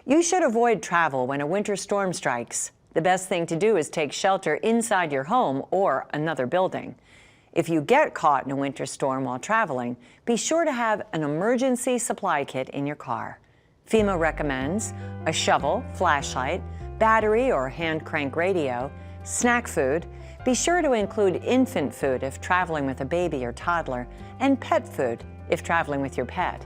You should avoid travel when a winter storm strikes. The best thing to do is take shelter inside your home or another building. If you get caught in a winter storm while traveling, be sure to have an emergency supply kit in your car. FEMA recommends a shovel, flashlight, battery or hand crank radio, snack food. Be sure to include infant food if traveling with a baby or toddler, and pet food if traveling with your pet.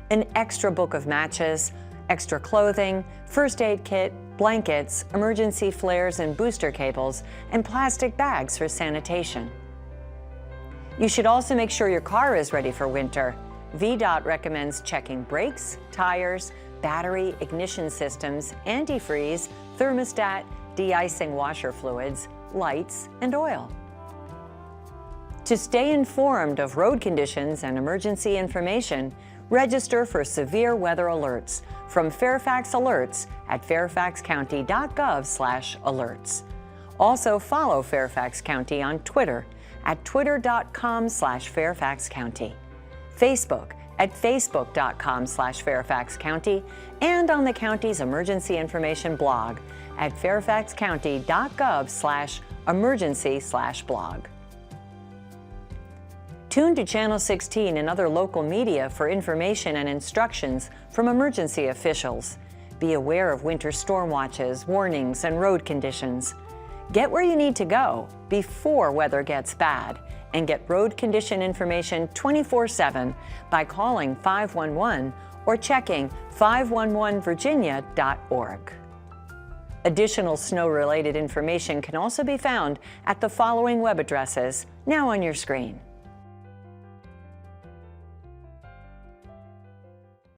An extra book of matches, extra clothing, first aid kit, blankets, emergency flares and booster cables, and plastic bags for sanitation. You should also make sure your car is ready for winter. VDOT recommends checking brakes, tires, battery, ignition systems, antifreeze, thermostat, de-icing washer fluids, lights, and oil. To stay informed of road conditions and emergency information, register for severe weather alerts from Fairfax Alerts at fairfaxcounty.gov/alerts. Also follow Fairfax County on Twitter at twitter.com/fairfaxcounty, Facebook at facebook.com/fairfaxcounty, and on the county's emergency information blog at fairfaxcounty.gov/emergency/blog. Tune to Channel 16 and other local media for information and instructions from emergency officials. Be aware of winter storm watches, warnings, and road conditions. Get where you need to go before weather gets bad, and get road condition information 24/7 by calling 511 or checking 511virginia.org. Additional snow-related information can also be found at the following web addresses now on your screen.